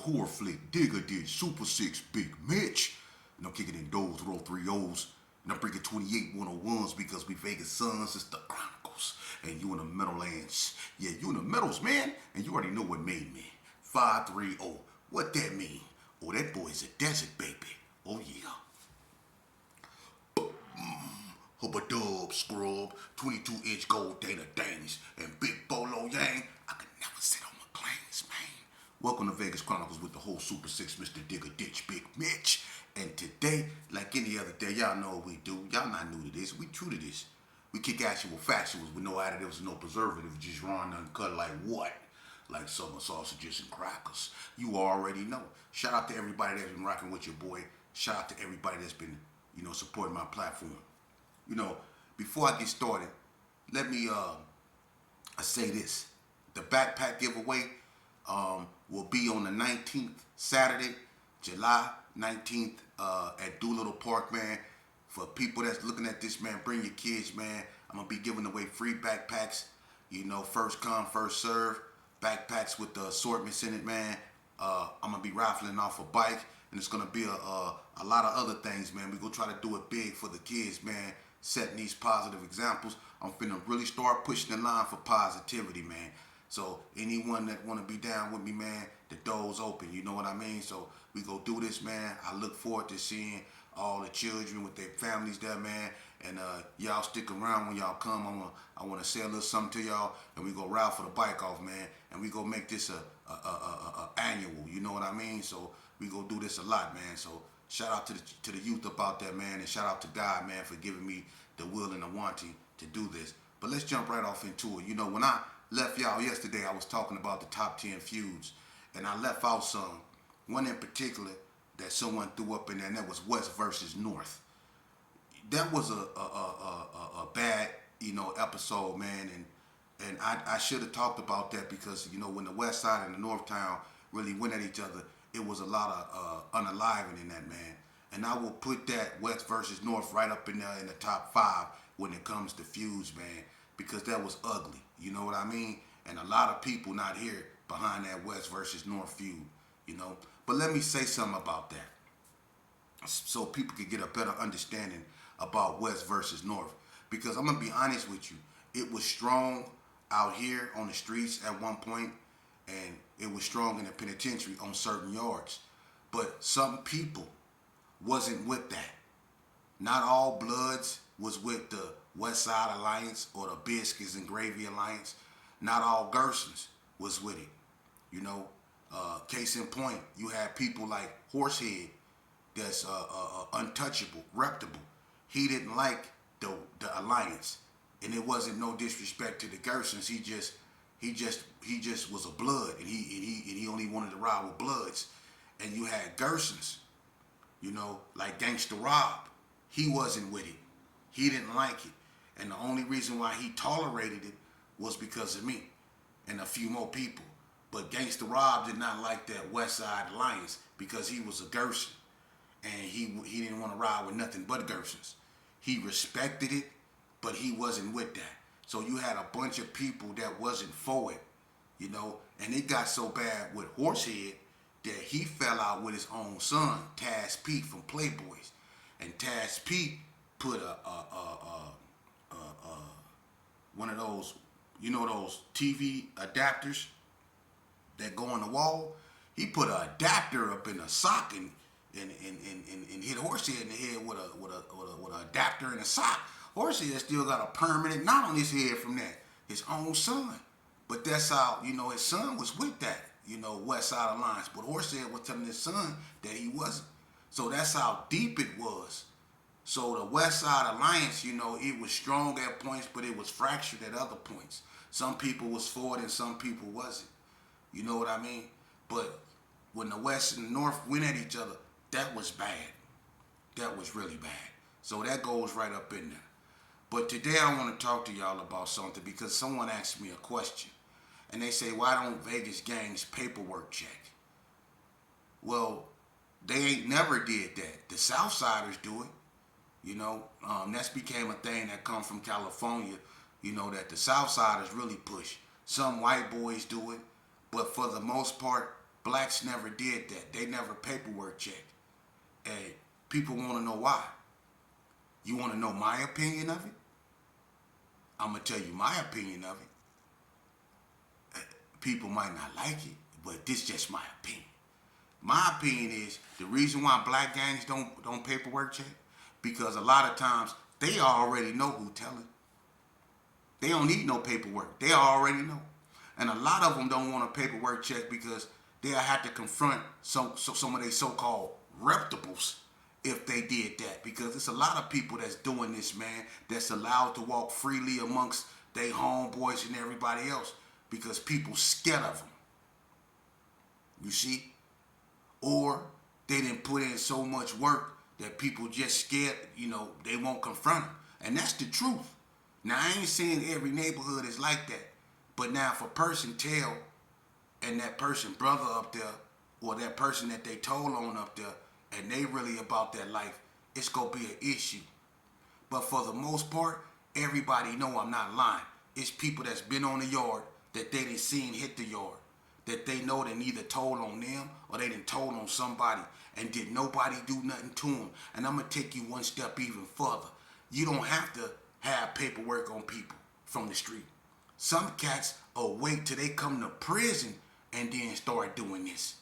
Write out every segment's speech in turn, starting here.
whore flick, digger did, Super 6, Big Mitch. And I'm kicking in those with all 3 O's. And I'm bringing 28 101s because we Vegas sons. It's the Chronicles. And you in the Meadowlands. Yeah, you in the Meadows, man. And you already know what made me. 530. What that mean? Oh, that boy's a desert baby. Oh, yeah. Hubba dub, scrub, 22-inch gold Dana Danes, and Big Bolo Yang. I could never sit on my claims, man. Welcome to Vegas Chronicles with the whole Super 6, Mr. Digger Ditch, Big Mitch. And today, like any other day, y'all know what we do. Y'all not new to this. We true to this. We kick actual factuals with no additives, no preservatives, just raw and uncut like what? Like summer sausages and crackers. You already know. Shout out to everybody that's been rocking with your boy. Shout out to everybody that's been, supporting my platform. Before I get started, let me say this. The backpack giveaway will be on the 19th, Saturday, July 19th at Doolittle Park, man. For people that's looking at this, man, bring your kids, man. I'm going to be giving away free backpacks, first come, first serve. Backpacks with the assortments in it, man. I'm going to be raffling off a bike, and it's going to be a lot of other things, man. We're going to try to do it big for the kids, man. Setting these positive examples. I'm finna really start pushing the line for positivity, man. So anyone that want to be down with me, man, the door's open. You know what I mean? So we go do this, man. I look forward to seeing all the children with their families there, man. And y'all stick around when y'all come. I want to say a little something to y'all, and we go ride for the bike off, man. And we go make this a annual. You know what I mean? So we go do this a lot, man. So shout out to the youth about that, man, and shout out to God, man, for giving me the will and the wanting to do this. But let's jump right off into it. When I left y'all yesterday, I was talking about the top 10 feuds, and I left out some. One in particular that someone threw up in there, and that was West versus North. That was a bad, episode, man, and I should have talked about that because, when the West Side and the North Town really went at each other, it was a lot of unaliving in that, man. And I will put that West versus North right up in there in the top 5 when it comes to feuds, man, because that was ugly. You know what I mean? And a lot of people not here behind that West versus North feud, But let me say something about that so people can get a better understanding about West versus North. Because I'm going to be honest with you, it was strong out here on the streets at one point, and it was strong in the penitentiary on certain yards. But some people wasn't with that. Not all Bloods was with the West Side Alliance or the Biscuits and Gravy Alliance. Not all Gersons was with it. Case in point, you had people like Horsehead that's untouchable, reputable. He didn't like the alliance, and it wasn't no disrespect to the Gersons. He just was a Blood, and he only wanted to ride with Bloods. And you had Gersons, like Gangster Rob. He wasn't with it. He didn't like it. And the only reason why he tolerated it was because of me and a few more people. But Gangster Rob did not like that West Side Alliance because he was a Gerson. And he didn't want to ride with nothing but Gersons. He respected it, but he wasn't with that. So you had a bunch of people that wasn't for it, and it got so bad with Horsehead that he fell out with his own son, Taz Pete from Playboys. And Taz Pete put one of those, those TV adapters that go on the wall. He put an adapter up in a sock and hit Horsehead in the head with an adapter and a sock. Horsehead still got a permanent knot on his head from that, his own son. But that's how, his son was with that, West Side Alliance. But Horsehead was telling his son that he wasn't. So that's how deep it was. So the West Side Alliance, it was strong at points, but it was fractured at other points. Some people was for it and some people wasn't. You know what I mean? But when the West and the North went at each other, that was bad. That was really bad. So that goes right up in there. But today I want to talk to y'all about something because someone asked me a question. And they say, why don't Vegas gangs paperwork check? Well, they ain't never did that. The Southsiders do it. That's became a thing that come from California, that the Southsiders really push. Some white boys do it, but for the most part, Blacks never did that. They never paperwork checked. And people want to know why. You want to know my opinion of it? I'm going to tell you my opinion of it. People might not like it, but this is just my opinion. My opinion is the reason why black gangs don't paperwork check, because a lot of times they already know who telling. They don't need no paperwork. They already know. And a lot of them don't want a paperwork check because they'll have to confront some of their so-called reputables if they did that. Because it's a lot of people that's doing this, man, that's allowed to walk freely amongst their homeboys and everybody else because people scared of them. You see? Or they didn't put in so much work that people just scared, they won't confront them. And that's the truth. Now, I ain't saying every neighborhood is like that. But now if a person tell and that person brother up there or that person that they told on up there and they really about that life, it's going to be an issue. But for the most part, everybody know I'm not lying. It's people that's been on the yard that they didn't seen hit the yard, that they know they neither told on them or they didn't told on somebody and did nobody do nothing to them. And I'm going to take you one step even further. You don't have to have paperwork on people from the street. Some cats will wait till they come to prison and then start doing this,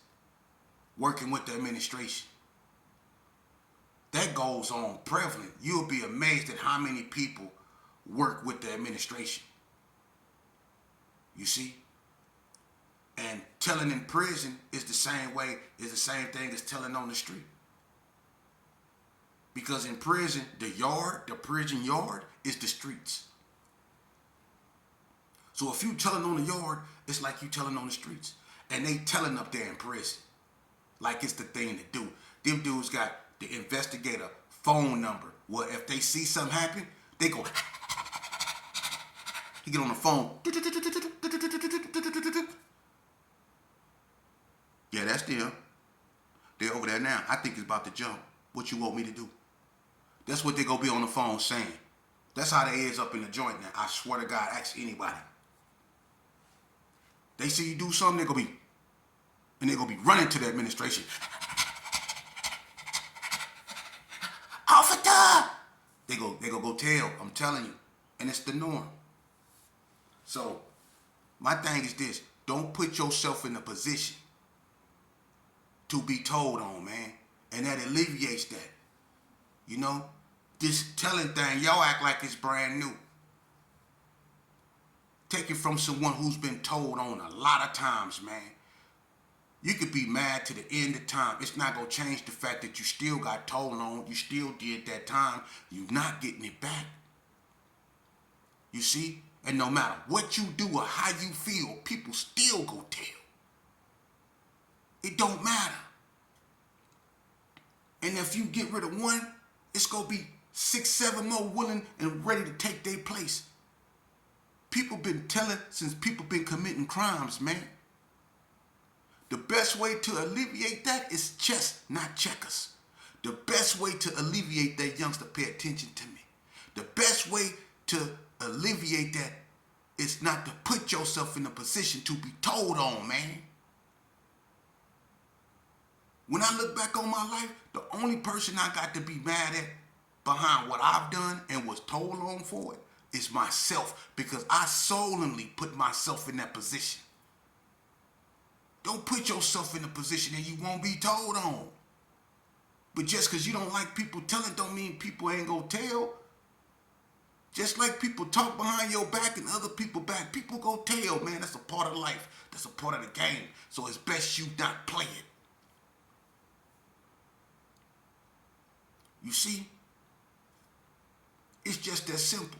working with the administration. That goes on prevalent. You'll be amazed at how many people work with the administration. You see? And telling in prison is the same thing as telling on the street. Because in prison, the prison yard is the streets. So if you telling on the yard, it's like you telling on the streets. And they telling up there in prison. Like it's the thing to do. Them dudes got the investigator phone number. Well, if they see something happen, they go, he get on the phone. Yeah, that's them. They're over there now. I think it's about to jump. What you want me to do? That's what they gonna be on the phone saying. That's how they is up in the joint now. I swear to God, ask anybody. They see you do something, they're gonna be running to the administration. Officer! They go tell, I'm telling you. And it's the norm. So, my thing is this. Don't put yourself in a position to be told on, man. And that alleviates that. This telling thing, y'all act like it's brand new. Take it from someone who's been told on a lot of times, man. You could be mad to the end of time. It's not going to change the fact that you still got told on. You still did that time. You're not getting it back. You see? And no matter what you do or how you feel, people still go tell. It don't matter. And if you get rid of one, it's going to be 6, 7 more willing and ready to take their place. People been telling since people been committing crimes, man. The best way to alleviate that is chess, not checkers. The best way to alleviate that, youngster, pay attention to me. The best way to alleviate that is not to put yourself in a position to be told on, man. When I look back on my life, the only person I got to be mad at behind what I've done and was told on for it is myself, because I solemnly put myself in that position. Don't put yourself in a position that you won't be told on. But just because you don't like people telling don't mean people ain't gonna tell. Just like people talk behind your back and other people back, people go tell, man. That's a part of life. That's a part of the game. So it's best you not play it. You see? It's just that simple.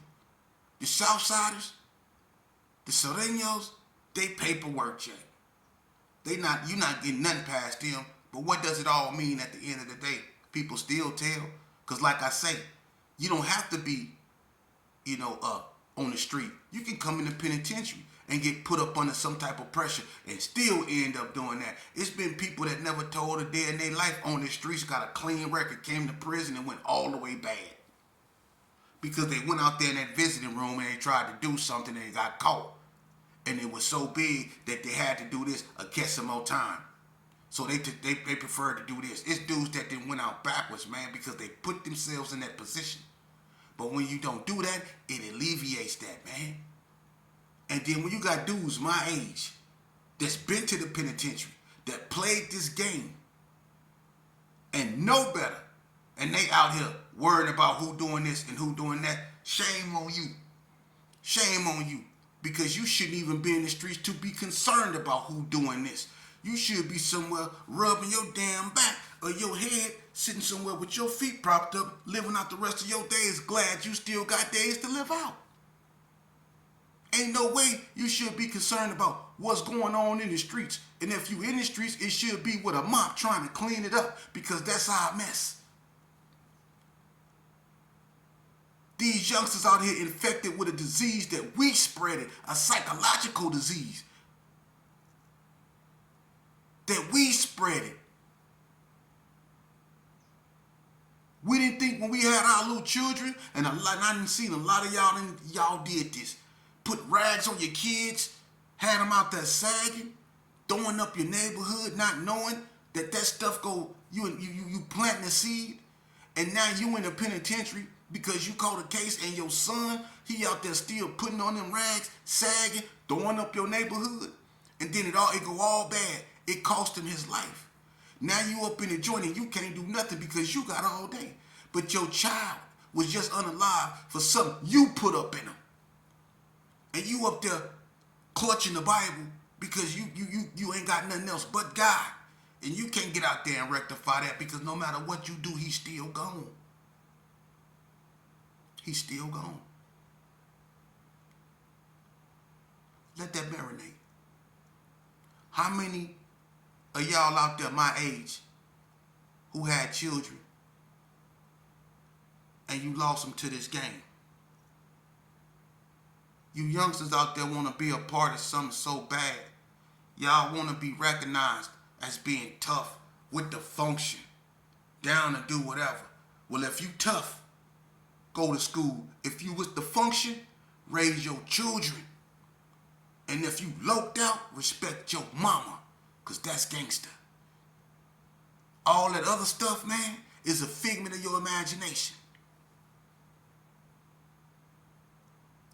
The Southsiders, the Sureños, they paperwork check. You're not getting nothing past them. But what does it all mean at the end of the day? People still tell. Because like I say, you don't have to be, on the street. You can come in the penitentiary and get put up under some type of pressure and still end up doing that. It's been people that never told a day in their life on the streets, got a clean record, came to prison and went all the way bad. Because they went out there in that visiting room and they tried to do something and they got caught. And it was so big that they had to do this or catch some more time. So they prefer to do this. It's dudes that then went out backwards, man, because they put themselves in that position. But when you don't do that, it alleviates that, man. And then when you got dudes my age that's been to the penitentiary, that played this game and know better, and they out here worrying about who doing this and who doing that, shame on you. Shame on you. Because you shouldn't even be in the streets to be concerned about who doing this. You should be somewhere rubbing your damn back or your head, sitting somewhere with your feet propped up, living out the rest of your days, glad you still got days to live out. Ain't no way you should be concerned about what's going on in the streets. And if you in the streets, it should be with a mop trying to clean it up, because that's our mess. These youngsters out here infected with a disease that we spread it, a psychological disease. That we spread it. We didn't think when we had our little children, and I didn't see a lot of y'all did this. Put rags on your kids, had them out there sagging, throwing up your neighborhood, not knowing that stuff you planting a seed, and now you in the penitentiary because you caught a case and your son, he out there still putting on them rags, sagging, throwing up your neighborhood, and then it go all bad. It cost him his life. Now you up in the joint and you can't do nothing because you got all day. But your child was just unalive for something you put up in him. And you up there clutching the Bible because you ain't got nothing else but God. And you can't get out there and rectify that, because no matter what you do, he's still gone. He's still gone. Let that marinate. How many of y'all out there my age who had children and you lost them to this game? You youngsters out there want to be a part of something so bad. Y'all want to be recognized as being tough, with the function, down to do whatever. Well, if you tough, go to school. If you with the function, raise your children. And if you loped out, respect your mama, because that's gangster. All that other stuff, man, is a figment of your imagination.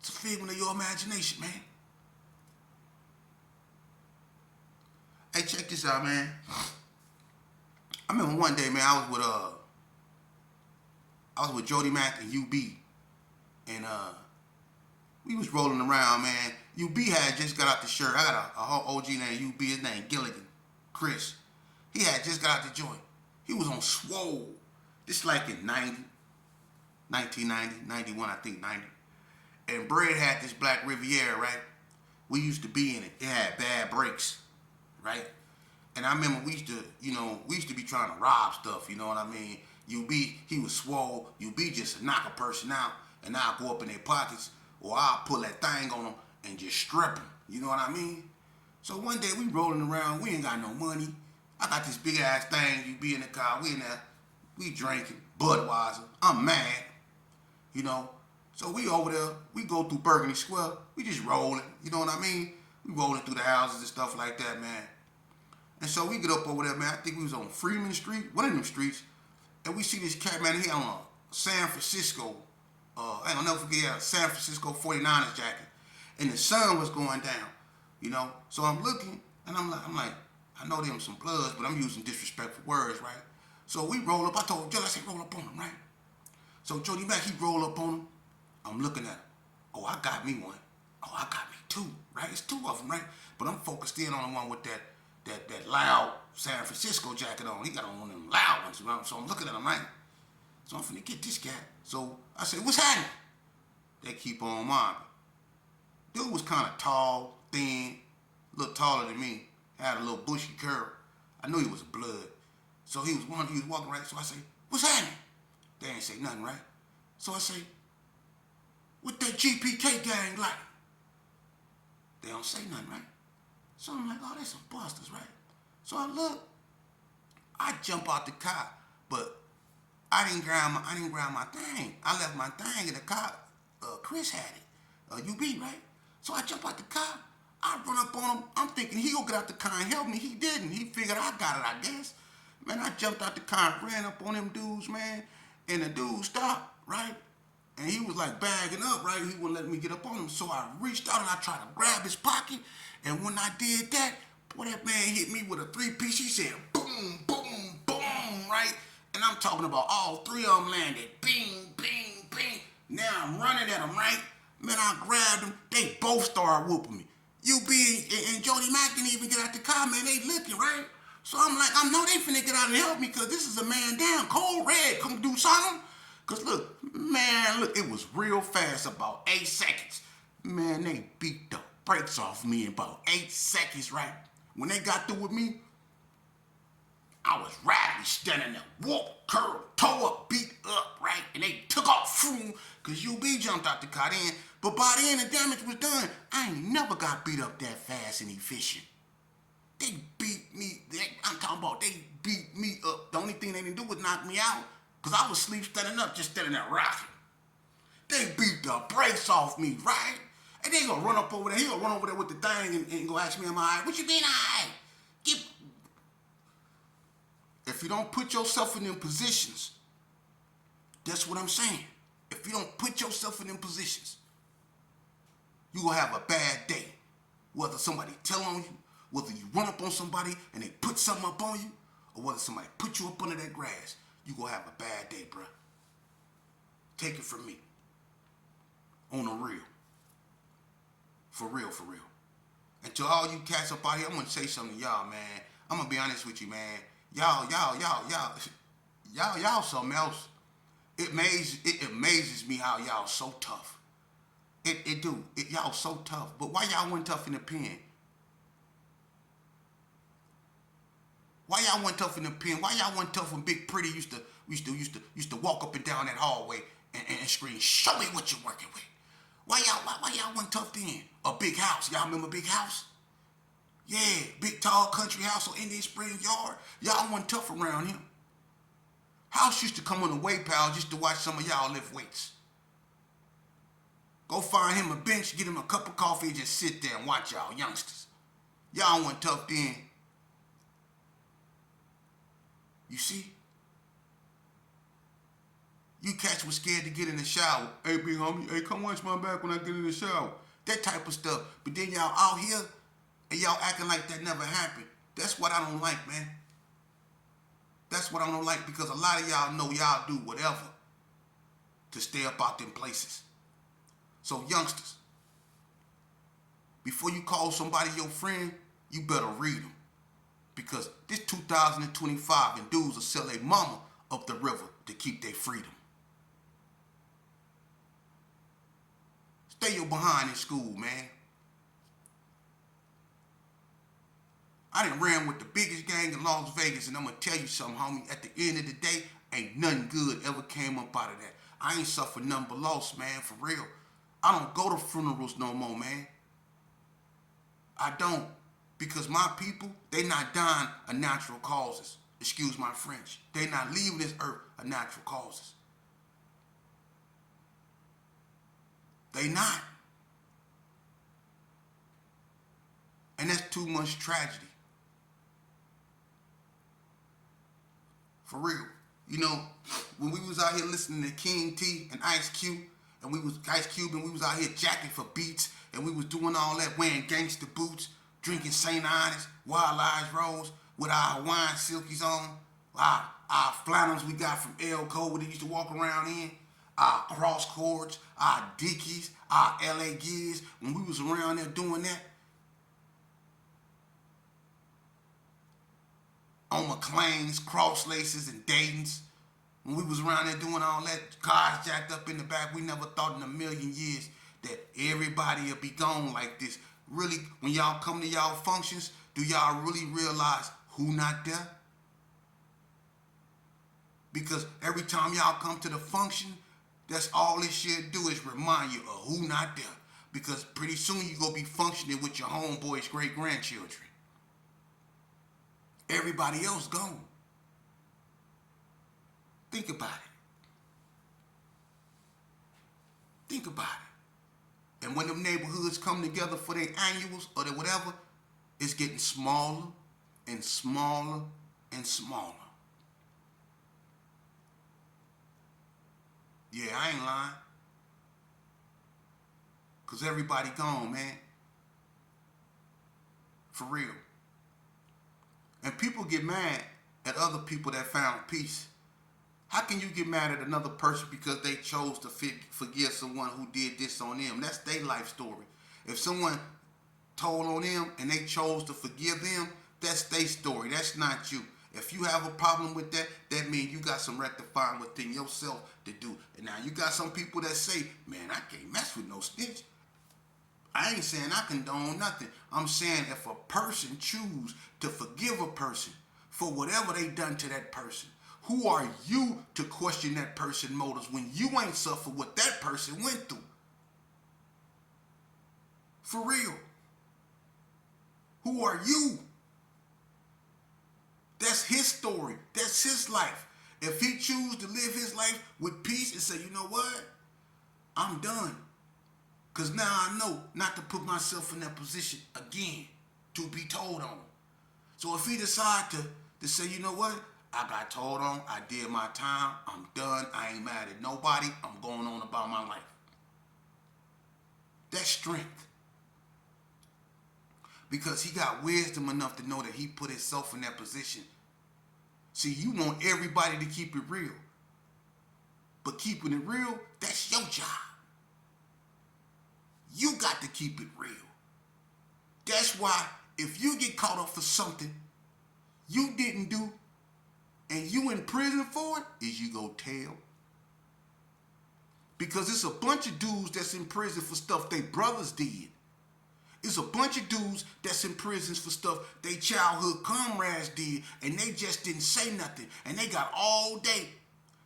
It's a figment of your imagination, man. Hey, check this out, man. I remember one day, man, I was with Jody Mack and UB, and we was rolling around, man. UB had just got out the shirt. I got a whole OG named UB. His name Gilligan, Chris. He had just got out the joint. He was on swole. This like in 1990, 91, I think 90. And Bread had this black Riviera, right? We used to be in it. It had bad brakes, right? And I remember we used to be trying to rob stuff, you know what I mean? UB, he was swole. UB just knock a person out, and I'll go up in their pockets, or I'll pull that thing on them and just strip them, you know what I mean? So one day we rolling around, we ain't got no money. I got this big ass thing, UB in the car, we in there, we drinking, Budweiser, I'm mad, you know? So we over there, we go through Burgundy Square, we just rolling, you know what I mean? We rolling through the houses and stuff like that, man. And so we get up over there, man. I think we was on Freeman Street, one of them streets, and we see this cat, man, he on a San Francisco, I'll never forget, a San Francisco 49ers jacket. And the sun was going down, you know? So I'm looking, and I'm like, I know them some bloods, but I'm using disrespectful words, right? So we roll up. I told Joe, I said, roll up on him, right? So Jody Mack, he roll up on him. I'm looking at him. Oh, I got me one. Oh, I got me two, right? It's two of them, right? But I'm focused in on the one with that loud San Francisco jacket on. He got on one of them loud ones, right? So I'm looking at him, right? So I'm finna get this cat. So I said, what's happening? They keep on mobbing. Dude was kind of tall, thin, a little taller than me, had a little bushy curl. I knew he was a blood. So he was walking right. So I say, what's happening? They ain't say nothing, right? So I say, what that GPK gang like? They don't say nothing, right? So I'm like, oh, they some busters, right? So I look, I jump out the car, but I didn't grab my thing. I left my thing in the car. Chris had it, UB, right? So I jump out the car. I run up on him. I'm thinking he'll get out the car and help me. He didn't. He figured I got it, I guess. Man, I jumped out the car and ran up on them dudes, man. And the dude stopped, right? And he was like bagging up, right? He wouldn't let me get up on him. So I reached out and I tried to grab his pocket. And when I did that, boy, that man hit me with a 3-piece. He said, boom, boom, boom, right? And I'm talking about all three of them landed. Bing, bing, bing. Now I'm running at them, right? Man, I grabbed them. They both started whooping me. UB and Jody Mack didn't even get out the car, man. They looking, right? So I'm like, I know they finna get out and help me because this is a man down. Cold Red, come do something. Because look, man, look, it was real fast, about 8 seconds. Man, they beat the brakes off me in about 8 seconds, right? When they got through with me, I was rapidly standing there, whoop, curl, toe up, beat up, right? And they took off, because UB jumped out the car then. But by then the damage was done. I ain't never got beat up that fast and efficient. They beat me, I'm talking about they beat me up. The only thing they didn't do was knock me out, because I was asleep standing up, just standing there rocking. They beat the brakes off me, right? And they gonna run up over there. He gonna run over there with the thing and go ask me, am I all right? What you mean, all right? If you don't put yourself in them positions, that's what I'm saying. If you don't put yourself in them positions, you gonna have a bad day. Whether somebody tell on you, whether you run up on somebody and they put something up on you, or whether somebody put you up under that grass, you gonna have a bad day, bruh. Take it from me. On the real. For real, for real. And to all you cats up out here, I'm gonna say something to y'all, man. I'm gonna be honest with you, man. Y'all something else. It amazes me how y'all so tough. It do. Y'all so tough. But why y'all wasn't tough in the pen? Why y'all wasn't tough in the pen? Why y'all wasn't tough when Big Pretty used to walk up and down that hallway and scream, show me what you're working with? Why y'all wasn't tough then? A Big House. Y'all remember Big House? Yeah, big tall country house on Indian Spring Yard. Y'all wasn't tough around him. House used to come on the weight pal just to watch some of y'all lift weights. Go find him a bench, get him a cup of coffee, and just sit there and watch y'all youngsters. Y'all wasn't tough then. You see? You cats was scared to get in the shower. Hey, big homie, hey, come watch my back when I get in the shower. That type of stuff. But then y'all out here, and y'all acting like that never happened. That's what I don't like, man. That's what I don't like, because a lot of y'all know y'all do whatever to stay up out them places. So youngsters, before you call somebody your friend, you better read them. Because this 2025 and dudes will sell their mama up the river to keep their freedom. Stay your behind in school, man. I done ran with the biggest gang in Las Vegas, and I'm gonna tell you something, homie. At the end of the day, ain't nothing good ever came up out of that. I ain't suffered nothing but loss, man, for real. I don't go to funerals no more, man. I don't. Because my people, they not dying of natural causes. Excuse my French. They not leaving this earth of natural causes. They not. And that's too much tragedy. For real. You know, when we was out here listening to King T and Ice Cube, and we was out here jacking for beats, and we was doing all that, wearing gangster boots, drinking St. Ernest, Wild Eyes Rose, with our Hawaiian silkies on, our flannels we got from El Code that used to walk around in, our cross cords, our Dickies, our LA Gears. When we was around there doing that, on McLean's, cross laces, and Dayton's, when we was around there doing all that, cars jacked up in the back, we never thought in a million years that everybody would be gone like this. Really, when y'all come to y'all functions, do y'all really realize who not there? Because every time y'all come to the function, that's all it should do is remind you of who not there. Because pretty soon you gonna be functioning with your homeboys' great-grandchildren. Everybody else gone. Think about it. Think about it. And when them neighborhoods come together for their annuals or their whatever, it's getting smaller and smaller and smaller. Yeah, I ain't lying. Because everybody gone, man. For real. And people get mad at other people that found peace. How can you get mad at another person because they chose to forgive someone who did this on them? That's their life story. If someone told on them and they chose to forgive them, that's their story. That's not you. If you have a problem with that, that means you got some rectifying within yourself to do. And now you got some people that say, man, I can't mess with no snitch. I ain't saying I condone nothing. I'm saying if a person choose to forgive a person for whatever they done to that person, who are you to question that person's motives when you ain't suffered what that person went through? For real. Who are you? That's his story. That's his life. If he choose to live his life with peace and say, you know what? I'm done. Because now I know not to put myself in that position again to be told on. So if he decide to say, you know what? I got told on. I did my time. I'm done. I ain't mad at nobody. I'm going on about my life. That's strength. Because he got wisdom enough to know that he put himself in that position. See, you want everybody to keep it real. But keeping it real, that's your job. You got to keep it real. That's why if you get caught up for something you didn't do and you in prison for it, is you go tell. Because it's a bunch of dudes that's in prison for stuff they brothers did. It's a bunch of dudes that's in prisons for stuff they childhood comrades did, and they just didn't say nothing, and they got all day.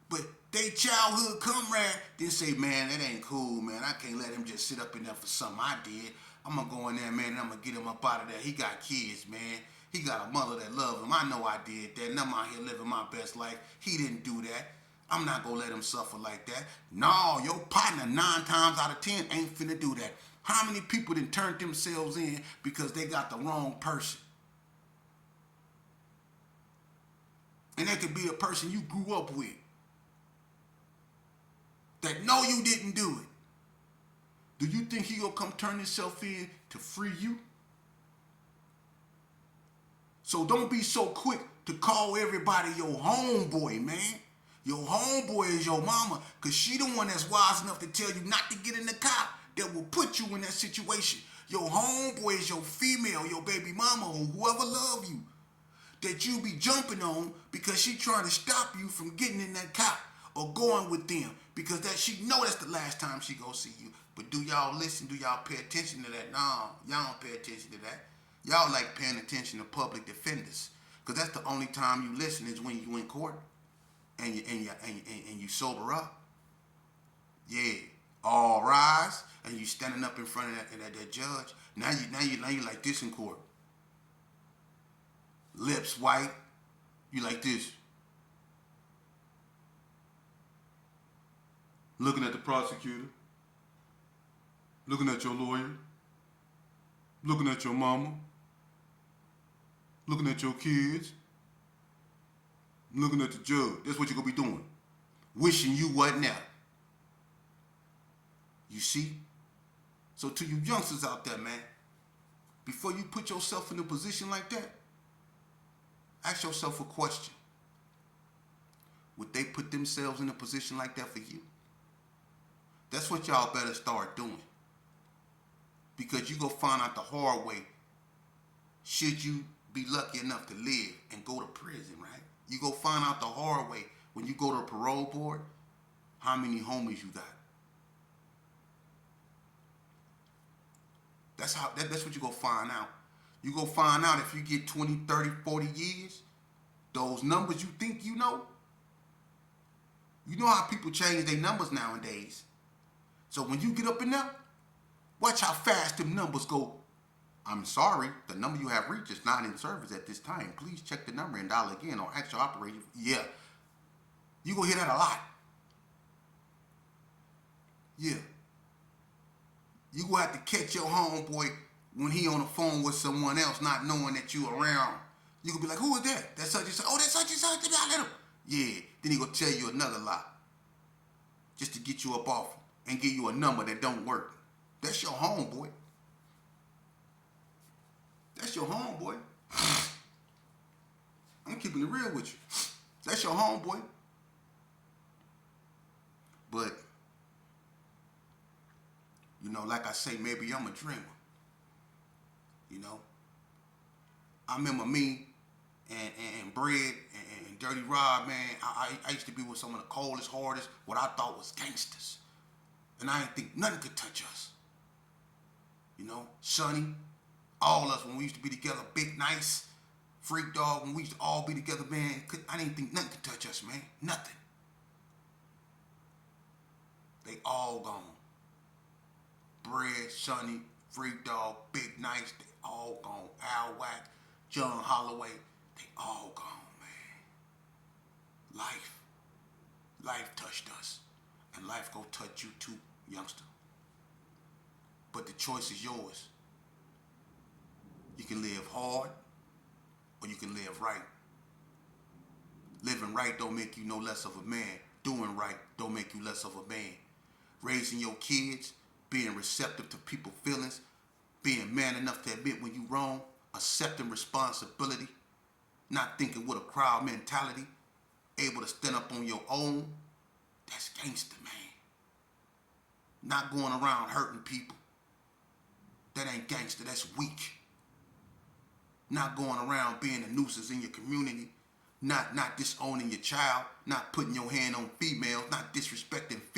But they childhood comrade didn't say, man, that ain't cool, man. I can't let him just sit up in there for something I did. I'm going to go in there, man, and I'm going to get him up out of there. He got kids, man. He got a mother that loves him. I know I did that, and I'm out here living my best life. He didn't do that. I'm not going to let him suffer like that. No, your partner 9 times out of 10 ain't finna do that. How many people done turned themselves in because they got the wrong person? And that could be a person you grew up with that know you didn't do it. Do you think he gonna come turn himself in to free you? So don't be so quick to call everybody your homeboy, man. Your homeboy is your mama, because she the one that's wise enough to tell you not to get in the car that will put you in that situation. Your homeboy is your female, your baby mama, or whoever love you, that you be jumping on because she trying to stop you from getting in that car or going with them, because that she know that's the last time she gonna see you. But do y'all listen? Do y'all pay attention to that? No, y'all don't pay attention to that. Y'all like paying attention to public defenders, because that's the only time you listen is when you in court and you sober up. Yeah, all rise, and you standing up in front of that judge. Now you like this in court. Lips white, you like this. Looking at the prosecutor, looking at your lawyer, looking at your mama, looking at your kids, looking at the judge. That's what you're gonna be doing. Wishing you wasn't there. You see? So to you youngsters out there, man, before you put yourself in a position like that, ask yourself a question. Would they put themselves in a position like that for you? That's what y'all better start doing. Because you go find out the hard way, should you be lucky enough to live and go to prison, right? You go find out the hard way when you go to a parole board, how many homies you got. That's what you go find out. You go find out if you get 20, 30, 40 years, those numbers you think you know how people change their numbers nowadays. So when you get up in there, watch how fast them numbers go. I'm sorry, the number you have reached is not in service at this time. Please check the number and dial again or ask your operator. Yeah. You gonna hear that a lot. Yeah. You gonna have to catch your homeboy when he on the phone with someone else, not knowing that you around. You gonna be like, who is that? That's such and such. Oh, that's such and such. I let him. Yeah. Then he gonna tell you another lie, just to get you up off him and give you a number that don't work. That's your homeboy. That's your homeboy. I'm keeping it real with you. That's your homeboy. But, you know, like I say, maybe I'm a dreamer. You know? I remember me and Bread and Dirty Rob, man. I used to be with some of the coldest, hardest, what I thought was gangsters. And I didn't think nothing could touch us. You know? Sonny, all of us when we used to be together, Big Nice, Freak Dog, when we used to all be together, man, I didn't think nothing could touch us, man. Nothing. They all gone. Bread, Sonny, Freak Dog, Big Nice, they all gone. Al Wack, John Holloway, they all gone, man. Life touched us. And life gonna touch you too, youngster. But the choice is yours. You can live hard or you can live right. Living right don't make you no less of a man. Doing right don't make you less of a man. Raising your kids, being receptive to people's feelings, being man enough to admit when you wrong, accepting responsibility, not thinking with a crowd mentality, able to stand up on your own, that's gangster, man. Not going around hurting people. That ain't gangster, that's weak. Not going around being a nuisance in your community, not disowning your child, not putting your hand on females, not disrespecting